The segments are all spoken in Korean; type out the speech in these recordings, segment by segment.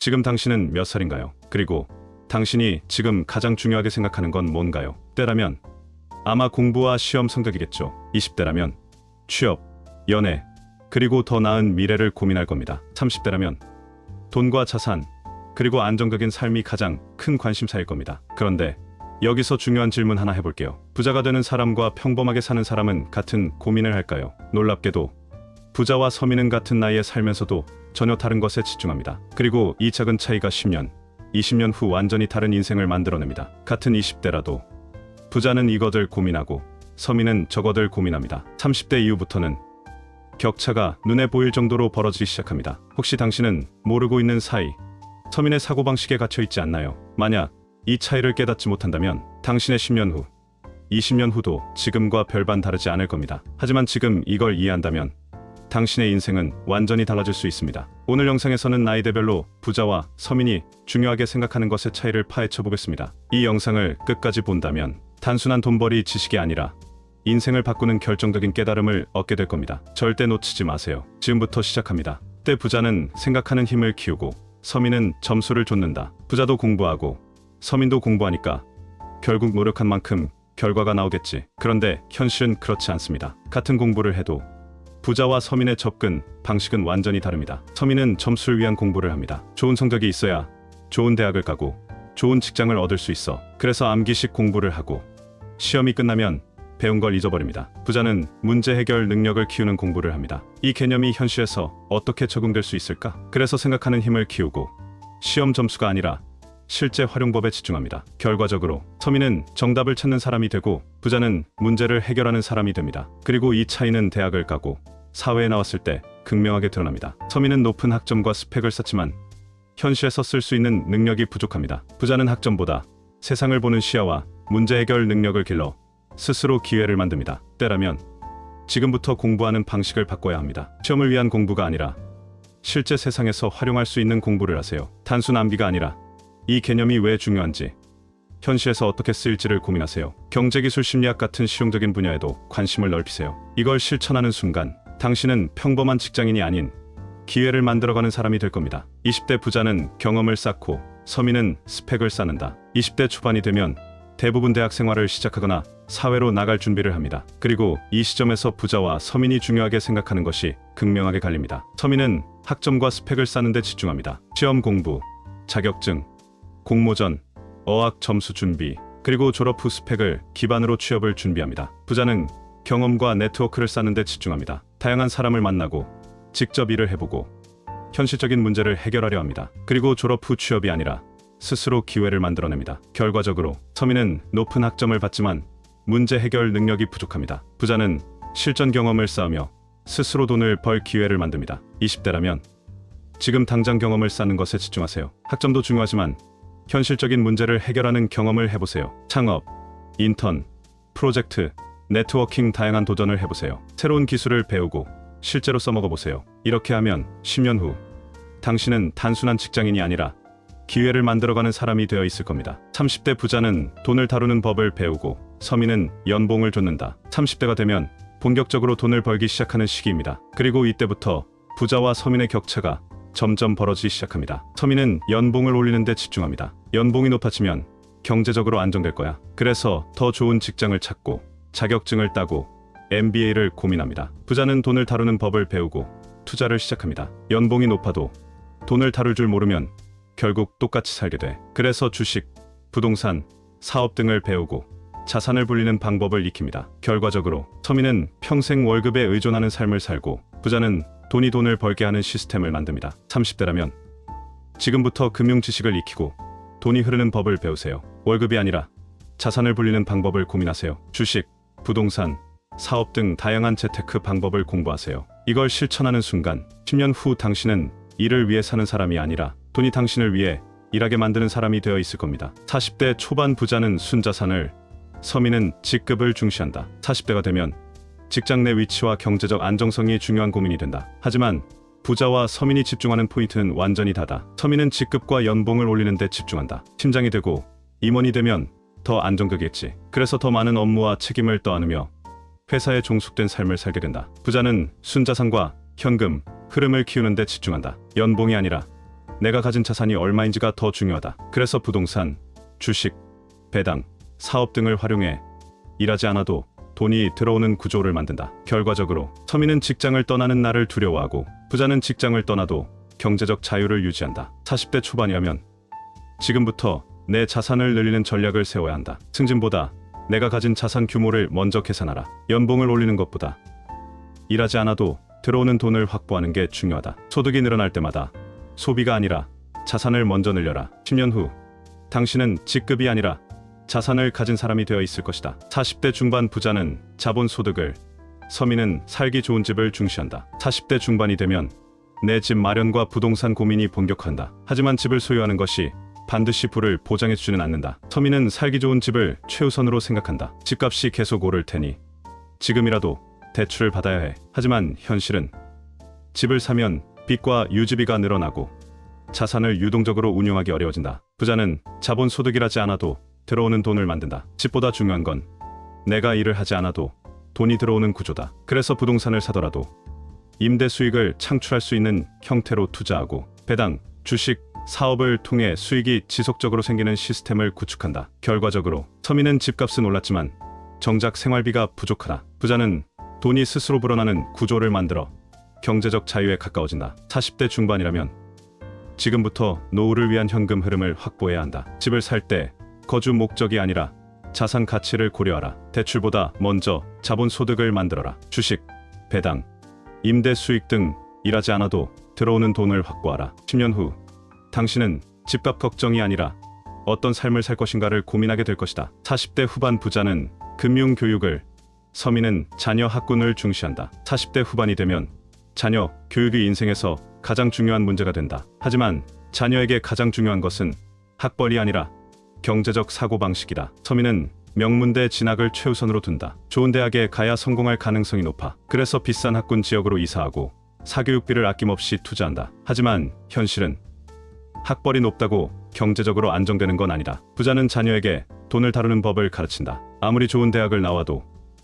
지금 당신은 몇 살인가요? 그리고 당신이 지금 가장 중요하게 생각하는 건 뭔가요? 때라면 아마 공부와 시험 성적이겠죠. 20대라면 취업, 연애, 그리고 더 나은 미래를 고민할 겁니다. 30대라면 돈과 자산, 그리고 안정적인 삶이 가장 큰 관심사일 겁니다. 그런데 여기서 중요한 질문 하나 해볼게요. 부자가 되는 사람과 평범하게 사는 사람은 같은 고민을 할까요? 놀랍게도 부자와 서민은 같은 나이에 살면서도 전혀 다른 것에 집중합니다. 그리고 이 작은 차이가 10년, 20년 후 완전히 다른 인생을 만들어냅니다. 같은 20대라도 부자는 이것을 고민하고 서민은 저것을 고민합니다. 30대 이후부터는 격차가 눈에 보일 정도로 벌어지기 시작합니다. 혹시 당신은 모르고 있는 사이 서민의 사고방식에 갇혀 있지 않나요? 만약 이 차이를 깨닫지 못한다면 당신의 10년 후, 20년 후도 지금과 별반 다르지 않을 겁니다. 하지만 지금 이걸 이해한다면 당신의 인생은 완전히 달라질 수 있습니다. 오늘 영상에서는 나이대별로 부자와 서민이 중요하게 생각하는 것의 차이를 파헤쳐 보겠습니다. 이 영상을 끝까지 본다면 단순한 돈벌이 지식이 아니라 인생을 바꾸는 결정적인 깨달음을 얻게 될 겁니다. 절대 놓치지 마세요. 지금부터 시작합니다. 때 부자는 생각하는 힘을 키우고 서민은 점수를 좇는다. 부자도 공부하고 서민도 공부하니까 결국 노력한 만큼 결과가 나오겠지. 그런데 현실은 그렇지 않습니다. 같은 공부를 해도 부자와 서민의 접근 방식은 완전히 다릅니다. 서민은 점수를 위한 공부를 합니다. 좋은 성적이 있어야 좋은 대학을 가고 좋은 직장을 얻을 수 있어. 그래서 암기식 공부를 하고 시험이 끝나면 배운 걸 잊어버립니다. 부자는 문제 해결 능력을 키우는 공부를 합니다. 이 개념이 현실에서 어떻게 적용될 수 있을까? 그래서 생각하는 힘을 키우고 시험 점수가 아니라 실제 활용법에 집중합니다. 결과적으로 서민은 정답을 찾는 사람이 되고 부자는 문제를 해결하는 사람이 됩니다. 그리고 이 차이는 대학을 가고 사회에 나왔을 때 극명하게 드러납니다. 서민은 높은 학점과 스펙을 쌓지만 현실에서 쓸 수 있는 능력이 부족합니다. 부자는 학점보다 세상을 보는 시야와 문제 해결 능력을 길러 스스로 기회를 만듭니다. 때라면 지금부터 공부하는 방식을 바꿔야 합니다. 시험을 위한 공부가 아니라 실제 세상에서 활용할 수 있는 공부를 하세요. 단순 암기가 아니라 이 개념이 왜 중요한지, 현실에서 어떻게 쓰일지를 고민하세요. 경제기술 심리학 같은 실용적인 분야에도 관심을 넓히세요. 이걸 실천하는 순간 당신은 평범한 직장인이 아닌 기회를 만들어가는 사람이 될 겁니다. 20대 부자는 경험을 쌓고 서민은 스펙을 쌓는다. 20대 초반이 되면 대부분 대학 생활을 시작하거나 사회로 나갈 준비를 합니다. 그리고 이 시점에서 부자와 서민이 중요하게 생각하는 것이 극명하게 갈립니다. 서민은 학점과 스펙을 쌓는 데 집중합니다. 시험 공부, 자격증, 공모전, 어학 점수 준비, 그리고 졸업 후 스펙을 기반으로 취업을 준비합니다. 부자는 경험과 네트워크를 쌓는 데 집중합니다. 다양한 사람을 만나고 직접 일을 해보고 현실적인 문제를 해결하려 합니다. 그리고 졸업 후 취업이 아니라 스스로 기회를 만들어냅니다. 결과적으로 서민은 높은 학점을 받지만 문제 해결 능력이 부족합니다. 부자는 실전 경험을 쌓으며 스스로 돈을 벌 기회를 만듭니다. 20대라면 지금 당장 경험을 쌓는 것에 집중하세요. 학점도 중요하지만 현실적인 문제를 해결하는 경험을 해보세요. 창업, 인턴, 프로젝트, 네트워킹 다양한 도전을 해보세요. 새로운 기술을 배우고 실제로 써먹어보세요. 이렇게 하면 10년 후 당신은 단순한 직장인이 아니라 기회를 만들어가는 사람이 되어 있을 겁니다. 30대 부자는 돈을 다루는 법을 배우고 서민은 연봉을 좇는다. 30대가 되면 본격적으로 돈을 벌기 시작하는 시기입니다. 그리고 이때부터 부자와 서민의 격차가 점점 벌어지기 시작합니다. 서민은 연봉을 올리는 데 집중합니다. 연봉이 높아지면 경제적으로 안정될 거야. 그래서 더 좋은 직장을 찾고 자격증을 따고 MBA를 고민합니다. 부자는 돈을 다루는 법을 배우고 투자를 시작합니다. 연봉이 높아도 돈을 다룰 줄 모르면 결국 똑같이 살게 돼. 그래서 주식, 부동산, 사업 등을 배우고 자산을 불리는 방법을 익힙니다. 결과적으로 서민은 평생 월급에 의존하는 삶을 살고 부자는 돈이 돈을 벌게 하는 시스템을 만듭니다. 30대라면 지금부터 금융 지식을 익히고 돈이 흐르는 법을 배우세요. 월급이 아니라 자산을 불리는 방법을 고민하세요. 주식, 부동산, 사업 등 다양한 재테크 방법을 공부하세요. 이걸 실천하는 순간 10년 후 당신은 일을 위해 사는 사람이 아니라 돈이 당신을 위해 일하게 만드는 사람이 되어 있을 겁니다. 40대 초반 부자는 순자산을, 서민은 직급을 중시한다. 40대가 되면 직장 내 위치와 경제적 안정성이 중요한 고민이 된다. 하지만 부자와 서민이 집중하는 포인트는 완전히 다르다. 서민은 직급과 연봉을 올리는 데 집중한다. 팀장이 되고 임원이 되면 더 안정적이겠지. 그래서 더 많은 업무와 책임을 떠안으며 회사에 종속된 삶을 살게 된다. 부자는 순자산과 현금, 흐름을 키우는 데 집중한다. 연봉이 아니라 내가 가진 자산이 얼마인지가 더 중요하다. 그래서 부동산, 주식, 배당, 사업 등을 활용해 일하지 않아도 돈이 들어오는 구조를 만든다. 결과적으로 서민은 직장을 떠나는 날을 두려워하고 부자는 직장을 떠나도 경제적 자유를 유지한다. 40대 초반이라면 지금부터 내 자산을 늘리는 전략을 세워야 한다. 승진보다 내가 가진 자산 규모를 먼저 계산하라. 연봉을 올리는 것보다 일하지 않아도 들어오는 돈을 확보하는 게 중요하다. 소득이 늘어날 때마다 소비가 아니라 자산을 먼저 늘려라. 10년 후 당신은 직급이 아니라 자산을 가진 사람이 되어 있을 것이다. 40대 중반 부자는 자본 소득을, 서민은 살기 좋은 집을 중시한다. 40대 중반이 되면 내 집 마련과 부동산 고민이 본격화한다. 하지만 집을 소유하는 것이 반드시 부를 보장해주지는 않는다. 서민은 살기 좋은 집을 최우선으로 생각한다. 집값이 계속 오를 테니 지금이라도 대출을 받아야 해. 하지만 현실은 집을 사면 빚과 유지비가 늘어나고 자산을 유동적으로 운용하기 어려워진다. 부자는 자본 소득이라지 않아도 들어오는 돈을 만든다. 집보다 중요한 건 내가 일을 하지 않아도 돈이 들어오는 구조다. 그래서 부동산을 사더라도 임대 수익을 창출할 수 있는 형태로 투자하고 배당, 주식, 사업을 통해 수익이 지속적으로 생기는 시스템을 구축한다. 결과적으로 서민은 집값은 올랐지만 정작 생활비가 부족하다. 부자는 돈이 스스로 불어나는 구조를 만들어 경제적 자유에 가까워진다. 40대 중반이라면 지금부터 노후를 위한 현금 흐름을 확보해야 한다. 집을 살 때 거주 목적이 아니라 자산 가치를 고려하라. 대출보다 먼저 자본 소득을 만들어라. 주식, 배당, 임대 수익 등 일하지 않아도 들어오는 돈을 확보하라. 10년 후 당신은 집값 걱정이 아니라 어떤 삶을 살 것인가를 고민하게 될 것이다. 40대 후반 부자는 금융 교육을, 서민은 자녀 학군을 중시한다. 40대 후반이 되면 자녀 교육이 인생에서 가장 중요한 문제가 된다. 하지만 자녀에게 가장 중요한 것은 학벌이 아니라 경제적 사고방식이다. 서민은 명문대 진학을 최우선으로 둔다. 좋은 대학에 가야 성공할 가능성이 높아. 그래서 비싼 학군 지역으로 이사하고 사교육비를 아낌없이 투자한다. 하지만 현실은 학벌이 높다고 경제적으로 안정되는 건 아니다. 부자는 자녀에게 돈을 다루는 법을 가르친다. 아무리 좋은 대학을 나와도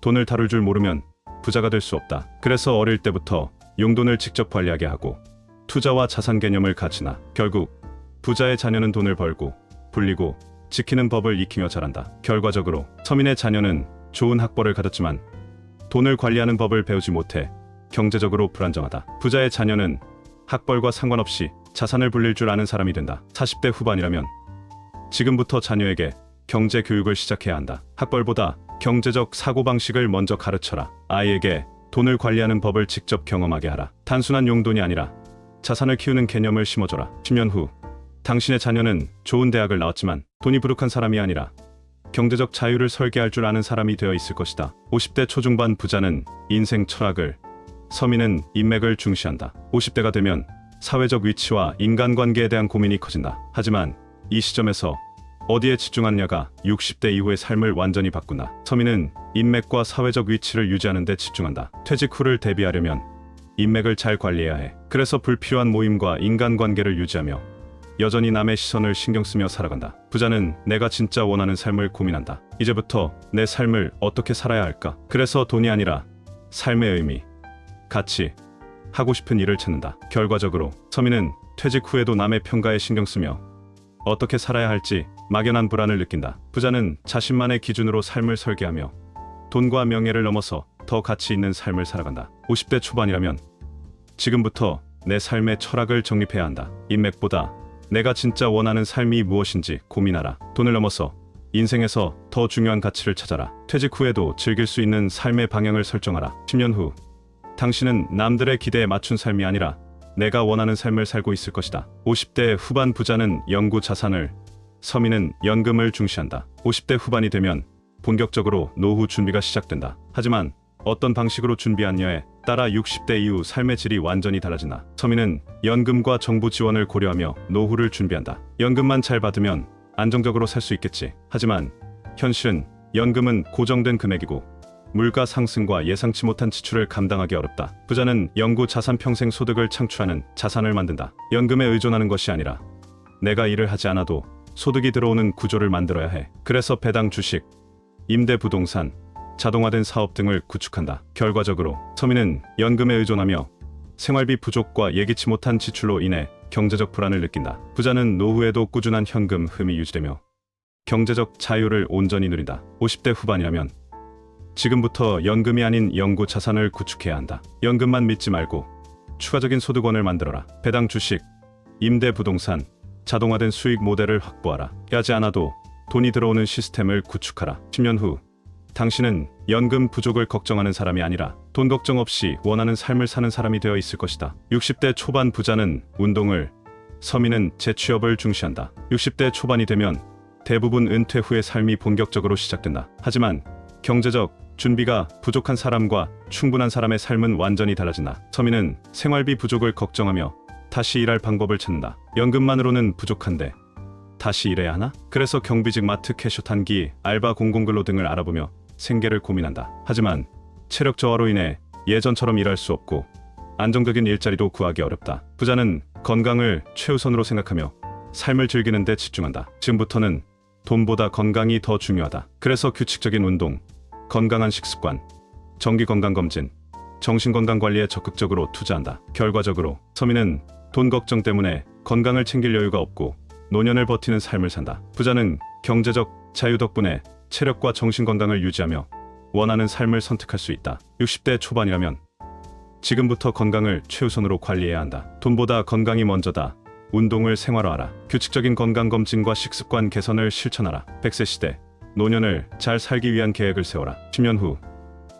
돈을 다룰 줄 모르면 부자가 될 수 없다. 그래서 어릴 때부터 용돈을 직접 관리하게 하고 투자와 자산 개념을 가르치나 결국 부자의 자녀는 돈을 벌고 불리고 지키는 법을 익히며 자란다. 결과적으로 서민의 자녀는 좋은 학벌을 가졌지만 돈을 관리하는 법을 배우지 못해 경제적으로 불안정하다. 부자의 자녀는 학벌과 상관없이 자산을 불릴 줄 아는 사람이 된다. 40대 후반이라면 지금부터 자녀에게 경제 교육을 시작해야 한다. 학벌보다 경제적 사고방식을 먼저 가르쳐라. 아이에게 돈을 관리하는 법을 직접 경험하게 하라. 단순한 용돈이 아니라 자산을 키우는 개념을 심어줘라. 10년 후 당신의 자녀는 좋은 대학을 나왔지만 돈이 부족한 사람이 아니라 경제적 자유를 설계할 줄 아는 사람이 되어 있을 것이다. 50대 초중반 부자는 인생 철학을, 서민은 인맥을 중시한다. 50대가 되면 사회적 위치와 인간관계에 대한 고민이 커진다. 하지만 이 시점에서 어디에 집중하느냐가 60대 이후의 삶을 완전히 바꾼다. 서민은 인맥과 사회적 위치를 유지하는 데 집중한다. 퇴직 후를 대비하려면 인맥을 잘 관리해야 해. 그래서 불필요한 모임과 인간관계를 유지하며 여전히 남의 시선을 신경 쓰며 살아간다. 부자는 내가 진짜 원하는 삶을 고민한다. 이제부터 내 삶을 어떻게 살아야 할까? 그래서 돈이 아니라 삶의 의미, 가치, 하고 싶은 일을 찾는다. 결과적으로 서민은 퇴직 후에도 남의 평가에 신경 쓰며 어떻게 살아야 할지 막연한 불안을 느낀다. 부자는 자신만의 기준으로 삶을 설계하며 돈과 명예를 넘어서 더 가치 있는 삶을 살아간다. 50대 초반이라면 지금부터 내 삶의 철학을 정립해야 한다. 인맥보다 내가 진짜 원하는 삶이 무엇인지 고민하라. 돈을 넘어서 인생에서 더 중요한 가치를 찾아라. 퇴직 후에도 즐길 수 있는 삶의 방향을 설정하라. 10년 후 당신은 남들의 기대에 맞춘 삶이 아니라 내가 원하는 삶을 살고 있을 것이다. 50대 후반 부자는 연구 자산을, 서민은 연금을 중시한다. 50대 후반이 되면 본격적으로 노후 준비가 시작된다. 하지만 어떤 방식으로 준비하느냐에 따라 60대 이후 삶의 질이 완전히 달라진다. 서민은 연금과 정부 지원을 고려하며 노후를 준비한다. 연금만 잘 받으면 안정적으로 살 수 있겠지. 하지만 현실은 연금은 고정된 금액이고 물가 상승과 예상치 못한 지출을 감당하기 어렵다. 부자는 연구 자산 평생 소득을 창출하는 자산을 만든다. 연금에 의존하는 것이 아니라 내가 일을 하지 않아도 소득이 들어오는 구조를 만들어야 해. 그래서 배당 주식, 임대 부동산, 자동화된 사업 등을 구축한다. 결과적으로 서민은 연금에 의존하며 생활비 부족과 예기치 못한 지출로 인해 경제적 불안을 느낀다. 부자는 노후에도 꾸준한 현금 흐름이 유지되며 경제적 자유를 온전히 누린다. 50대 후반이라면 지금부터 연금이 아닌 영구 자산을 구축해야 한다. 연금만 믿지 말고 추가적인 소득원을 만들어라. 배당 주식, 임대 부동산, 자동화된 수익 모델을 확보하라. 하지 않아도 돈이 들어오는 시스템을 구축하라. 10년 후 당신은 연금 부족을 걱정하는 사람이 아니라 돈 걱정 없이 원하는 삶을 사는 사람이 되어 있을 것이다. 60대 초반 부자는 운동을, 서민은 재취업을 중시한다. 60대 초반이 되면 대부분 은퇴 후의 삶이 본격적으로 시작된다. 하지만 경제적 준비가 부족한 사람과 충분한 사람의 삶은 완전히 달라진다. 서민은 생활비 부족을 걱정하며 다시 일할 방법을 찾는다. 연금만으로는 부족한데 다시 일해야 하나? 그래서 경비직, 마트 캐셔, 단기 알바, 공공근로 등을 알아보며 생계를 고민한다. 하지만 체력 저하로 인해 예전처럼 일할 수 없고 안정적인 일자리도 구하기 어렵다. 부자는 건강을 최우선으로 생각하며 삶을 즐기는 데 집중한다. 지금부터는 돈보다 건강이 더 중요하다. 그래서 규칙적인 운동, 건강한 식습관, 정기 건강검진, 정신건강관리에 적극적으로 투자한다. 결과적으로 서민은 돈 걱정 때문에 건강을 챙길 여유가 없고 노년을 버티는 삶을 산다. 부자는 경제적 자유 덕분에 체력과 정신건강을 유지하며 원하는 삶을 선택할 수 있다. 60대 초반이라면 지금부터 건강을 최우선으로 관리해야 한다. 돈보다 건강이 먼저다. 운동을 생활화하라. 규칙적인 건강검진과 식습관 개선을 실천하라. 100세 시대 노년을 잘 살기 위한 계획을 세워라. 10년 후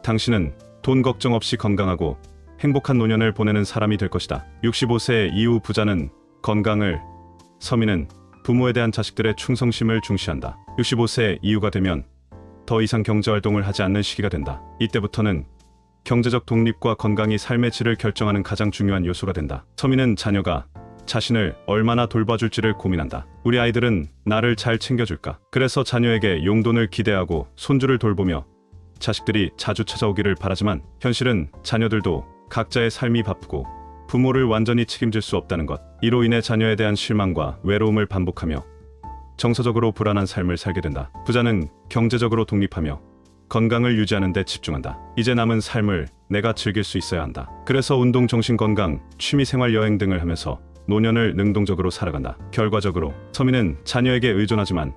당신은 돈 걱정 없이 건강하고 행복한 노년을 보내는 사람이 될 것이다. 65세 이후 부자는 건강을, 서민은 부모에 대한 자식들의 충성심을 중시한다. 65세 이후가 되면 더 이상 경제활동을 하지 않는 시기가 된다. 이때부터는 경제적 독립과 건강이 삶의 질을 결정하는 가장 중요한 요소가 된다. 서민은 자녀가 자신을 얼마나 돌봐줄지를 고민한다. 우리 아이들은 나를 잘 챙겨줄까? 그래서 자녀에게 용돈을 기대하고 손주를 돌보며 자식들이 자주 찾아오기를 바라지만 현실은 자녀들도 각자의 삶이 바쁘고 부모를 완전히 책임질 수 없다는 것. 이로 인해 자녀에 대한 실망과 외로움을 반복하며 정서적으로 불안한 삶을 살게 된다. 부자는 경제적으로 독립하며 건강을 유지하는 데 집중한다. 이제 남은 삶을 내가 즐길 수 있어야 한다. 그래서 운동, 정신건강, 취미생활, 여행 등을 하면서 노년을 능동적으로 살아간다. 결과적으로 서민은 자녀에게 의존하지만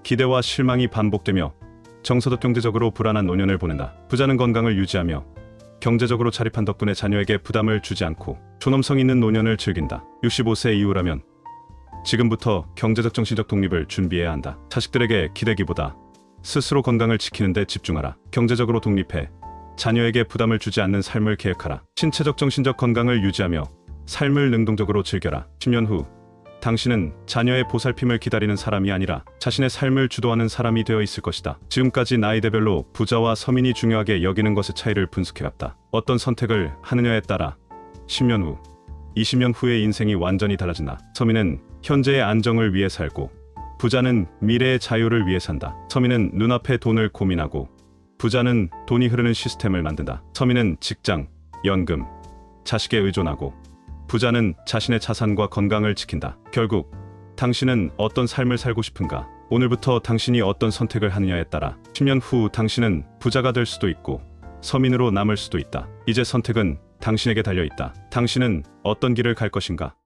기대와 실망이 반복되며 정서적 경제적으로 불안한 노년을 보낸다. 부자는 건강을 유지하며 경제적으로 자립한 덕분에 자녀에게 부담을 주지 않고 존엄성 있는 노년을 즐긴다. 65세 이후라면 지금부터 경제적 정신적 독립을 준비해야 한다. 자식들에게 기대기보다 스스로 건강을 지키는 데 집중하라. 경제적으로 독립해 자녀에게 부담을 주지 않는 삶을 계획하라. 신체적 정신적 건강을 유지하며 삶을 능동적으로 즐겨라. 10년 후 당신은 자녀의 보살핌을 기다리는 사람이 아니라 자신의 삶을 주도하는 사람이 되어 있을 것이다. 지금까지 나이대별로 부자와 서민이 중요하게 여기는 것의 차이를 분석해왔다. 어떤 선택을 하느냐에 따라 10년 후, 20년 후의 인생이 완전히 달라진다. 서민은 현재의 안정을 위해 살고 부자는 미래의 자유를 위해 산다. 서민은 눈앞의 돈을 고민하고 부자는 돈이 흐르는 시스템을 만든다. 서민은 직장, 연금, 자식에 의존하고 부자는 자신의 자산과 건강을 지킨다. 결국 당신은 어떤 삶을 살고 싶은가? 오늘부터 당신이 어떤 선택을 하느냐에 따라 10년 후 당신은 부자가 될 수도 있고 서민으로 남을 수도 있다. 이제 선택은 당신에게 달려있다. 당신은 어떤 길을 갈 것인가?